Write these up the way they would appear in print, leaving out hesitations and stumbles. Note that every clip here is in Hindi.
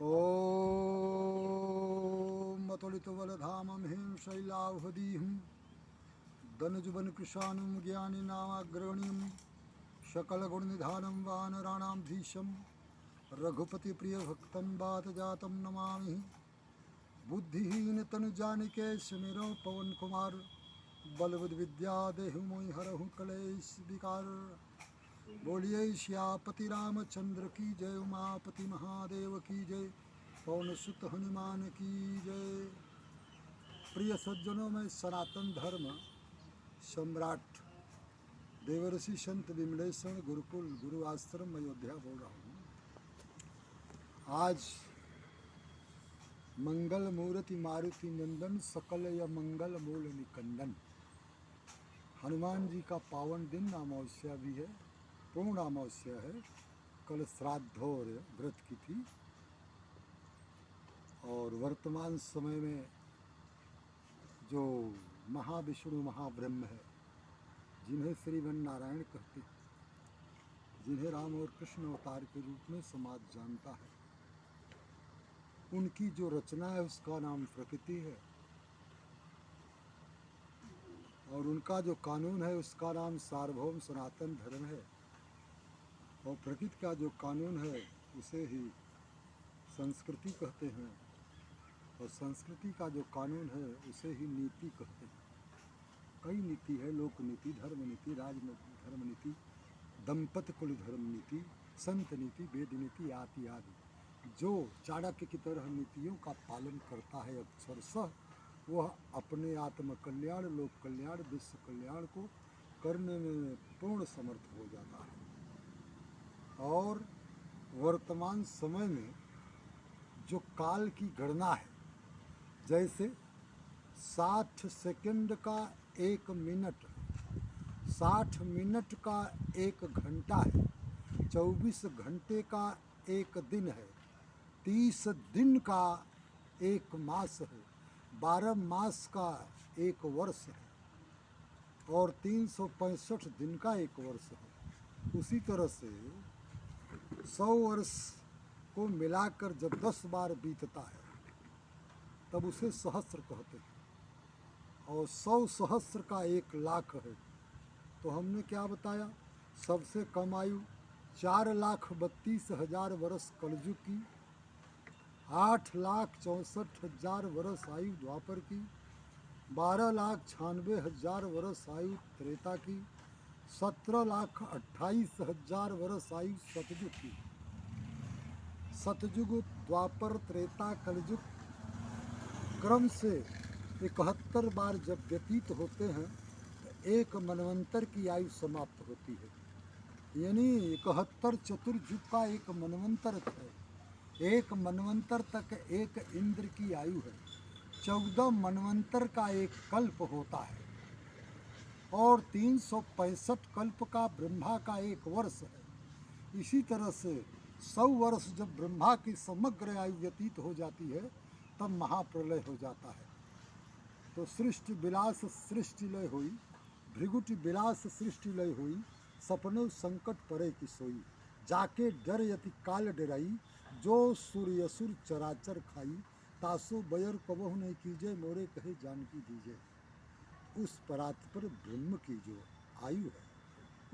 ॐ अतुलितबलधामं हिं शैलावधीं दनुजुबनकृशानं ज्ञानिनामाग्रणीं सकलगुणनिधानं वानराणां धीशं रघुपतिप्रियभक्तं वातजातं नमामि। बुद्धिहीनतनुजानिके सुमिरो पवन कुमार बलबुद्ध विद्या देहु मोहि हरहु कलेश विकार। बोलिए श्यापति रामचंद्र की जय, उमापति महादेव की जय, पवन सुत हनुमान की जय। प्रिय सज्जनों में सनातन धर्म सम्राट देवर्षि संत विमलेश्वर गुरुकुल गुरु आश्रम अयोध्या बोल रहा हूँ। आज मंगल मूर्ति मारुति नंदन सकल य मंगल मूल निकंदन हनुमान जी का पावन दिन अमावस्या भी है, पूर्ण अमावस्या है। कल श्राद्ध और व्रत की थी और वर्तमान समय में जो महाविष्णु महाब्रह्म है, जिन्हें श्रीमन नारायण कहते हैं, जिन्हें राम और कृष्ण अवतार के रूप में समाज जानता है, उनकी जो रचना है उसका नाम प्रकृति है और उनका जो कानून है उसका नाम सार्वभौम सनातन धर्म है। और प्रकृति का जो कानून है उसे ही संस्कृति कहते हैं और संस्कृति का जो कानून है उसे ही नीति कहते हैं। कई नीति है, लोक नीति, धर्म नीति, राजनीति, धर्म नीति, दंपत कुल धर्म नीति, संत नीति, वेद नीति आदि आदि। जो चाणक्य की तरह नीतियों का पालन करता है अक्षरशः, वह अपने आत्म कल्याण, लोक कल्याण, विश्व कल्याण को करने में पूर्ण समर्थ हो जाता है। और वर्तमान समय में जो काल की गणना है, जैसे 60 सेकंड का 1 मिनट, 60 मिनट का 1 घंटा है, 24 घंटे का 1 दिन है, 30 दिन का 1 मास है, 12 मास का 1 वर्ष है और 365 दिन का 1 वर्ष है। उसी तरह से 100 वर्ष को मिलाकर जब 10 बार बीतता है तब उसे सहस्र कहते हैं और 100 सहस्र का 1 लाख है। तो हमने क्या बताया, सबसे कम आयु 4,32,000 वर्ष कलयुग की, 8,64,000 वर्ष आयु द्वापर की, 12,96,000 वर्ष आयु त्रेता की, 17,28,000 वर्ष आयु सतयुग की। सतयुग, द्वापर, त्रेता, कलयुग क्रम से 71 बार जब व्यतीत होते हैं तो एक मनवंतर की आयु समाप्त होती है। यानी 71 चतुर्युग का एक मनवंतर है। एक मनवंतर तक एक इंद्र की आयु है। 14 मनवंतर का एक कल्प होता है और 365 कल्प का ब्रह्मा का 1 वर्ष है। इसी तरह से 100 वर्ष जब ब्रह्मा की समग्र आयु व्यतीत हो जाती है तब महाप्रलय हो जाता है। तो सृष्टि विलास सृष्टि लय हुई, भृगुटि विलास सृष्टि लय हुई, सपनो संकट परे की सोई, जाके डर यति काल डराई, जो सूर्य असुर चराचर खाई, तासो बयर कबहु नहीं कीजे, मोरे कहे जानकी दीजे। उस परात्पर ब्रह्म की जो आयु है,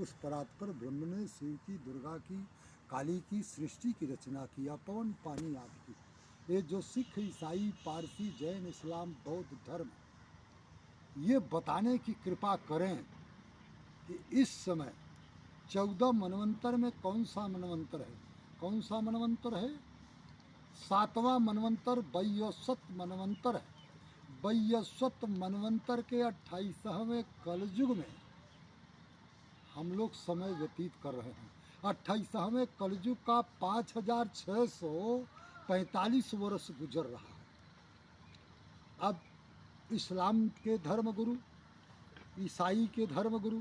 उस परात्पर ब्रह्म ने शिव की, दुर्गा की, काली की सृष्टि की रचना किया, पवन पानी आदि की। ये जो सिख, ईसाई, पारसी, जैन, इस्लाम, बौद्ध धर्म ये बताने की कृपा करें कि इस समय 14 मनवंतर में कौन सा मनवंतर है, कौन सा मनवंतर है? 7वां मनवंतर वैवस्वत मनवंतर है। वैवस्वत मनवंतर के 28वें कलयुग में हम लोग समय व्यतीत कर रहे हैं। 28वें कलयुग का 5,645 वर्ष गुजर रहा है। अब इस्लाम के धर्मगुरु, ईसाई के धर्मगुरु,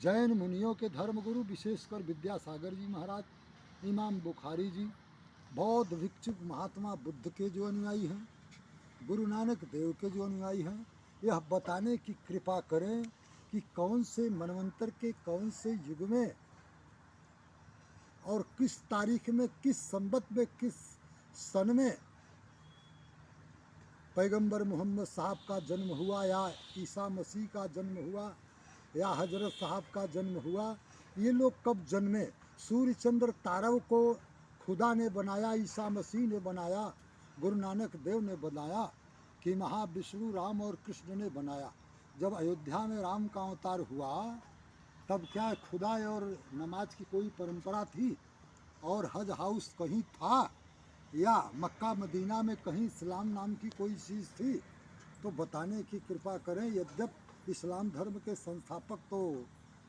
जैन मुनियों के धर्मगुरु, विशेषकर विद्यासागर जी महाराज, इमाम बुखारी जी, बौद्ध भिक्षुक महात्मा बुद्ध के जो अनुयायी हैं, गुरु नानक देव के जो अनुयायी हैं, यह बताने की कृपा करें कि कौन से मनवंतर के कौन से युग में और किस तारीख में, किस संवत में, किस सन में पैगंबर मोहम्मद साहब का जन्म हुआ, या ईसा मसीह का जन्म हुआ, या हजरत साहब का जन्म हुआ, ये लोग कब जन्मे? सूर्य चंद्र तारों को खुदा ने बनाया, ईसा मसीह ने बनाया, गुरु नानक देव ने बनाया, कि महाविष्णु राम और कृष्ण ने बनाया? जब अयोध्या में राम का अवतार हुआ तब क्या खुदा और नमाज की कोई परंपरा थी? और हज हाउस कहीं था? या मक्का मदीना में कहीं इस्लाम नाम की कोई चीज़ थी? तो बताने की कृपा करें। यद्यप इस्लाम धर्म के संस्थापक तो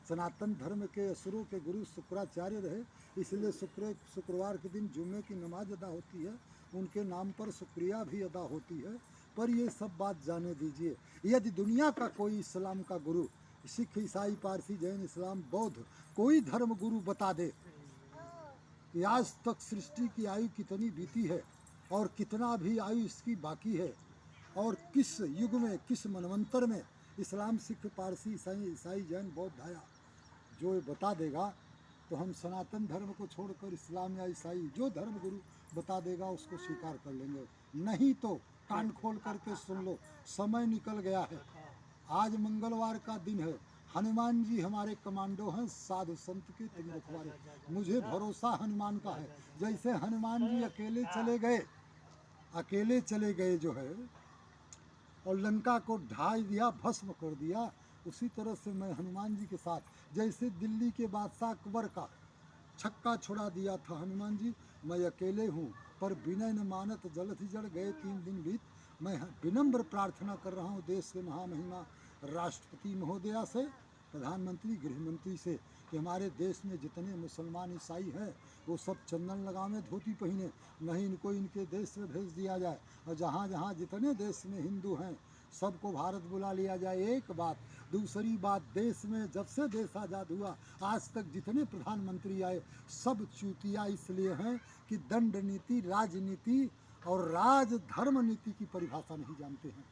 सनातन धर्म के असुरों के गुरु शुक्राचार्य रहे, इसलिए शुक्रवार के दिन जुम्मे की नमाज अदा होती है, उनके नाम पर शुक्रिया भी अदा होती है। पर ये सब बात जाने दीजिए, यदि दुनिया का कोई इस्लाम का गुरु, सिख, ईसाई, पारसी, जैन, इस्लाम, बौद्ध, कोई धर्म गुरु बता दे कि आज तक सृष्टि की आयु कितनी बीती है और कितना भी आयु इसकी बाकी है, और किस युग में, किस मनवंतर में इस्लाम, सिख, पारसी, ईसाई, जैन, बौद्ध आया, जो बता देगा तो हम सनातन धर्म को छोड़कर इस्लाम या ईसाई जो धर्म गुरु बता देगा उसको स्वीकार कर लेंगे। नहीं तो कान खोल करके सुन लो, समय निकल गया है। आज मंगलवार का दिन है, हनुमान जी हमारे कमांडो हैं, साधु संत के तुम रखवारे। मुझे भरोसा हनुमान का है। जैसे हनुमान जी अकेले चले गए जो है, और लंका को ढा दिया, भस्म कर दिया, उसी तरह से मैं हनुमान जी के साथ, जैसे दिल्ली के बादशाह अकबर का छक्का छुड़ा दिया था हनुमान जी, मैं अकेले हूँ, पर विनय न मानत जलधि जड़ गए 3 दिन बीत। मैं विनम्र प्रार्थना कर रहा हूँ देश के महामहिमा राष्ट्रपति महोदया से, प्रधानमंत्री, गृह मंत्री से, कि हमारे देश में जितने मुसलमान ईसाई हैं वो सब चंदन लगावे, धोती पहने, नहीं इनको इनके देश में भेज दिया जाए, और जहाँ जहाँ जितने देश में हिंदू हैं सबको भारत बुला लिया जाए। एक बात। दूसरी बात, देश में जब से देश आज़ाद हुआ आज तक जितने प्रधानमंत्री आए सब चूतिया इसलिए हैं कि दंड नीति, राजनीति और राजधर्म नीति की परिभाषा नहीं जानते हैं।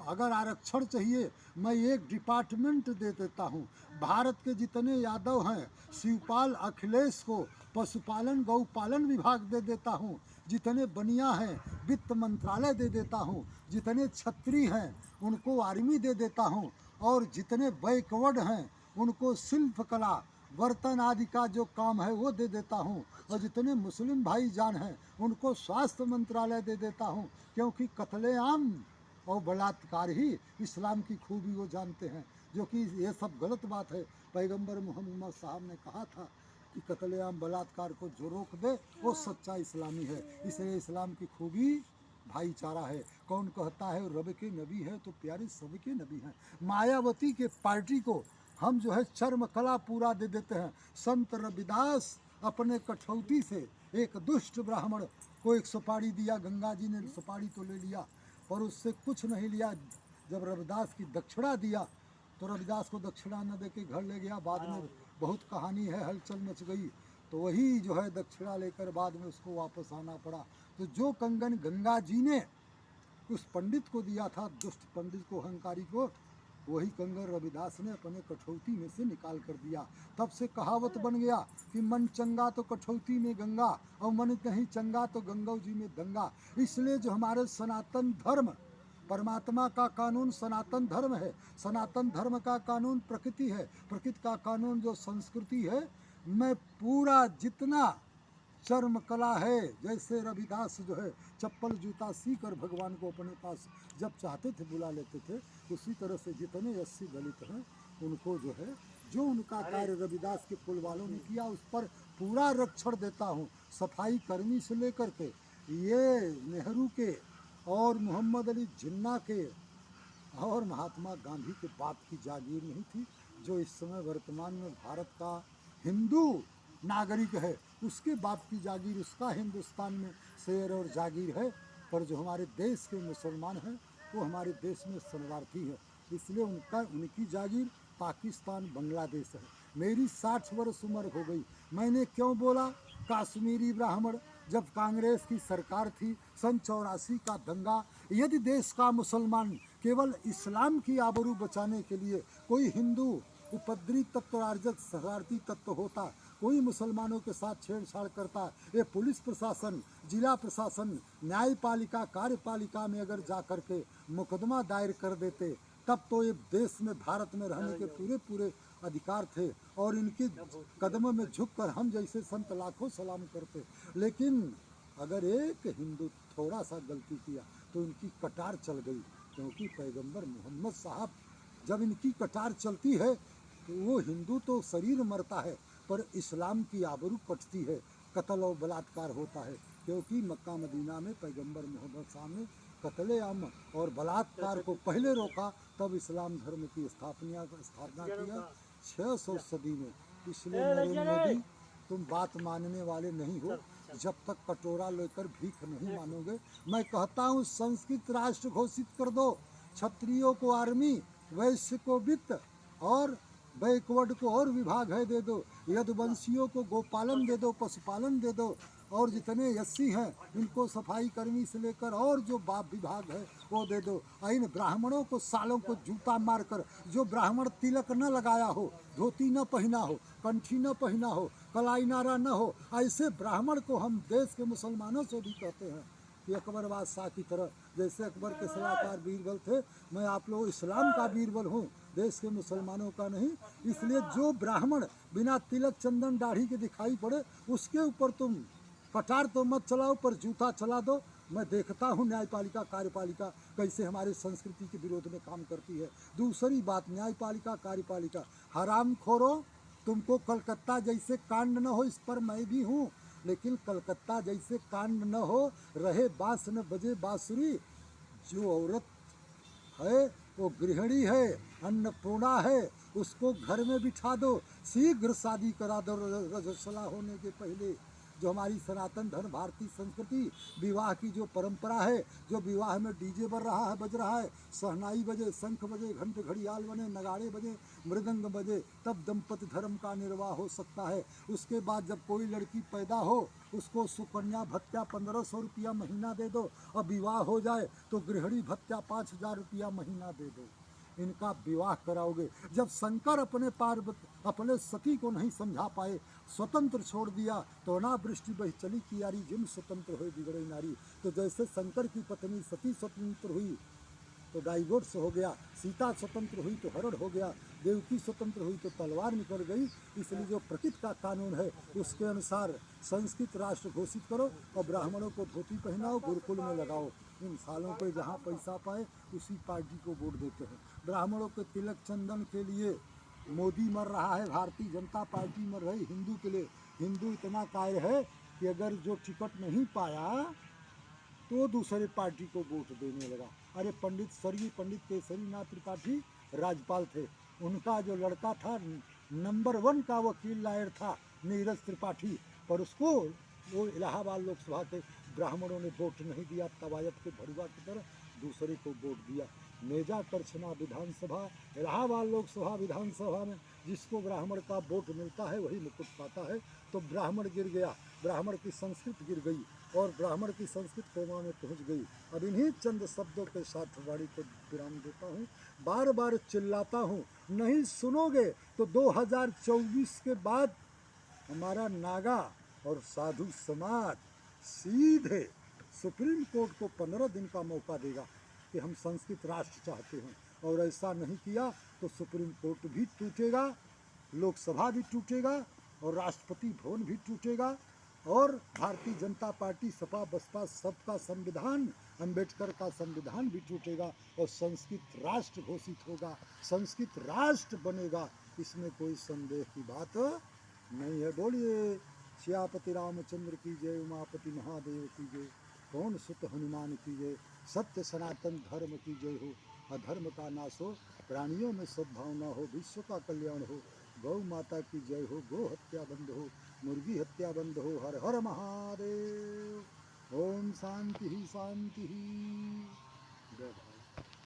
अगर आरक्षण चाहिए मैं एक डिपार्टमेंट दे देता हूँ। भारत के जितने यादव हैं, शिवपाल अखिलेश को पशुपालन गौपालन विभाग दे देता हूँ, जितने बनिया हैं वित्त मंत्रालय दे देता हूँ, जितने छत्री हैं उनको आर्मी दे देता हूँ, और जितने बैकवर्ड हैं उनको शिल्पकला, बर्तन आदि का जो काम है वो दे देता हूँ, और जितने मुस्लिम भाईजान हैं उनको स्वास्थ्य मंत्रालय दे देता हूँ, क्योंकि कत्लेआम और बलात्कार ही इस्लाम की खूबी वो जानते हैं, जो कि ये सब गलत बात है। पैगंबर मोहम्मद साहब ने कहा था कि कत्लेआम, बलात्कार को जो रोक दे वो सच्चा इस्लामी है। इसलिए इस्लाम की खूबी भाईचारा है। कौन कहता है रब के नबी है तो प्यारे सबके नबी हैं। मायावती के पार्टी को हम जो है चर्म कला पूरा दे देते हैं। संत रविदास अपने कठौती से एक दुष्ट ब्राह्मण को एक सुपारी दिया, गंगा जी ने सुपारी तो ले लिया पर उससे कुछ नहीं लिया। जब रविदास की दक्षिणा दिया तो रविदास को दक्षिणा न दे के घर ले गया। बाद में बहुत कहानी है, हलचल मच गई, तो वही जो है दक्षिणा लेकर बाद में उसको वापस आना पड़ा। तो जो कंगन गंगा जी ने उस पंडित को दिया था, दुष्ट पंडित को, अहंकारी को, वही कंगन रविदास ने अपने कठौती में से निकाल कर दिया। तब से कहावत बन गया कि मन चंगा तो कठौती में गंगा, और मन नहीं चंगा तो गंगा जी में दंगा। इसलिए जो हमारे सनातन धर्म, परमात्मा का कानून सनातन धर्म है, सनातन धर्म का कानून प्रकृति है, प्रकृति का कानून जो संस्कृति है, मैं पूरा जितना चर्म कला है, जैसे रविदास जो है चप्पल जूता सी कर भगवान को अपने पास जब चाहते थे बुला लेते थे, उसी तरह से जितने 80 दलित हैं उनको जो है, जो उनका कार्य रविदास के कुल वालों ने किया उस पर पूरा रक्षण देता हूँ। सफाई कर्मी से लेकर के ये नेहरू के और मोहम्मद अली जिन्ना के और महात्मा गांधी के बाप की जागीर नहीं थी, जो इस समय वर्तमान में भारत का हिंदू नागरिक है उसके बाप की जागीर, उसका हिंदुस्तान में शेर और जागीर है। पर जो हमारे देश के मुसलमान हैं वो हमारे देश में शरणार्थी है, इसलिए उनकी जागीर पाकिस्तान, बांग्लादेश है। मेरी 60 वर्ष उम्र हो गई। मैंने क्यों बोला कश्मीरी ब्राह्मण? जब कांग्रेस की सरकार थी, सन 84 का दंगा, यदि देश का मुसलमान केवल इस्लाम की आबरू बचाने के लिए कोई हिंदू उपद्रवी तत्व, राजक शरारती तत्व होता, कोई मुसलमानों के साथ छेड़छाड़ करता है, ये पुलिस प्रशासन, जिला प्रशासन, न्यायपालिका, कार्यपालिका में अगर जा कर के मुकदमा दायर कर देते तब तो ये देश में भारत में रहने के पूरे पूरे अधिकार थे और इनके कदमों में झुककर हम जैसे संत लाखों सलाम करते। लेकिन अगर एक हिंदू थोड़ा सा गलती किया तो इनकी कटार चल गई, क्योंकि पैगंबर मोहम्मद साहब जब इनकी कटार चलती है तो वो हिंदू तो शरीर मरता है पर इस्लाम की आबरू कटती है, कत्ल और बलात्कार होता है। क्योंकि मक्का मदीना में पैगंबर मोहम्मद साहब ने कत्ले-आम और बलात्कार को पहले रोका, तब इस्लाम धर्म की स्थापना किया 600 सदी में। इसलिए नरेंद्र मोदी तुम बात मानने वाले नहीं हो जब तक कटोरा लेकर भीख नहीं मानोगे। मैं कहता हूँ संस्कृत राष्ट्र घोषित कर दो, क्षत्रियों को आर्मी, वैश्य को वित्त और बैकवर्ड को और विभाग है दे दो, यदुवंशियों को गोपालन दे दो, पशुपालन दे दो, और जितने एससी हैं इनको सफाई कर्मी से लेकर और जो बाप विभाग है वो दे दो। इन ब्राह्मणों को सालों को जूता मारकर, जो ब्राह्मण तिलक न लगाया हो, धोती न पहना हो, कंठी न पहना हो, कलाई नारा न हो, ऐसे ब्राह्मण को हम देश के मुसलमानों से भी कहते हैं कि अकबर बादशाह की तरह, जैसे अकबर के सलाहकार बीरबल थे, मैं आप लोग इस्लाम का बीरबल हूँ, देश के मुसलमानों का नहीं। इसलिए जो ब्राह्मण बिना तिलक चंदन दाढ़ी के दिखाई पड़े उसके ऊपर तुम कटार तो मत चलाओ पर जूता चला दो। मैं देखता हूँ न्यायपालिका कार्यपालिका कैसे हमारे संस्कृति के विरोध में काम करती है। दूसरी बात, न्यायपालिका कार्यपालिका हरामखोरों, तुमको कलकत्ता जैसे कांड न हो, इस पर मैं भी हूँ, लेकिन कलकत्ता जैसे कांड न हो, रहे बांस न बजे बांसुरी। जो औरत है वो गृहिणी है, अन्नपूर्णा है, उसको घर में बिठा दो, शीघ्र शादी करा दो रजस्वला होने के पहले। जो हमारी सनातन धर्म भारतीय संस्कृति विवाह की जो परंपरा है, जो विवाह में डीजे बज रहा है, सहनाई बजे, शंख बजे, घंट घड़ियाल बने, नगाड़े बजे, मृदंग बजे, तब दंपति धर्म का निर्वाह हो सकता है। उसके बाद जब कोई लड़की पैदा हो उसको सुकन्या भत्या 1500 रुपया महीना दे दो, और विवाह हो जाए तो गृहिणी भत्या 5000 रुपया महीना दे दो। इनका विवाह कराओगे। जब शंकर अपने सती को नहीं समझा पाए, स्वतंत्र छोड़ दिया, तो अनावृष्टि बही चली कियारी, जिन स्वतंत्र हुए बिगड़े नारी। तो जैसे शंकर की पत्नी सती स्वतंत्र हुई तो डाइवोर्स हो गया, सीता स्वतंत्र हुई तो हरण हो गया, देवकी स्वतंत्र हुई तो तलवार निकल गई। इसलिए जो प्रकृति का कानून है उसके अनुसार संस्कृत राष्ट्र घोषित करो और ब्राह्मणों को धोती पहनाओ, गुरुकुल में लगाओ। इन सालों पे जहाँ पैसा पाए उसी पार्टी को वोट देते हैं। ब्राह्मणों के तिलक चंदन के लिए मोदी मर रहा है, भारतीय जनता पार्टी मर रही हिंदू के लिए। हिंदू इतना कायर है कि अगर जो टिकट नहीं पाया तो दूसरे पार्टी को वोट देने लगा। अरे स्वर्गीय पंडित केसरी नाथ त्रिपाठी राज्यपाल थे, उनका जो लड़का था नंबर 1 का वकील लायर था नीरज त्रिपाठी, पर उसको वो इलाहाबाद लोकसभा के ब्राह्मणों ने वोट नहीं दिया, तवायत के भड़ुआ की तरह दूसरे को वोट दिया। मेजा करछना विधानसभा, इलाहाबाद लोकसभा विधानसभा में जिसको ब्राह्मण का वोट मिलता है वही मुकुट पाता है। तो ब्राह्मण गिर गया, ब्राह्मण की संस्कृति गिर गई और ब्राह्मण की संस्कृति कोमा में पहुंच गई। अब इन्हीं चंद शब्दों के साथ वाणी को विराम देता हूँ। बार बार चिल्लाता हूँ, नहीं सुनोगे तो 2024 के बाद हमारा नागा और साधु समाज सीधे सुप्रीम कोर्ट को 15 दिन का मौका देगा कि हम संस्कृत राष्ट्र चाहते हैं, और ऐसा नहीं किया तो सुप्रीम कोर्ट भी टूटेगा, लोकसभा भी टूटेगा और राष्ट्रपति भवन भी टूटेगा, और भारतीय जनता पार्टी, सपा, बसपा सबका संविधान, अंबेडकर का संविधान भी टूटेगा और संस्कृत राष्ट्र घोषित होगा, संस्कृत राष्ट्र बनेगा। इसमें कोई संदेह की बात नहीं है। बोलिए श्यापति रामचंद्र की जय, उमापति महादेव की जय, पवन सुत हनुमान की जय, सत्य सनातन धर्म की जय हो, अधर्म का नाश हो, प्राणियों में सद्भावना हो, विश्व का कल्याण हो, गौ माता की जय हो, गो हत्या बंद हो, मुर्गी हत्या बंद हो। हर हर महादेव। ओम शांति ही शांति ही। जय भारत।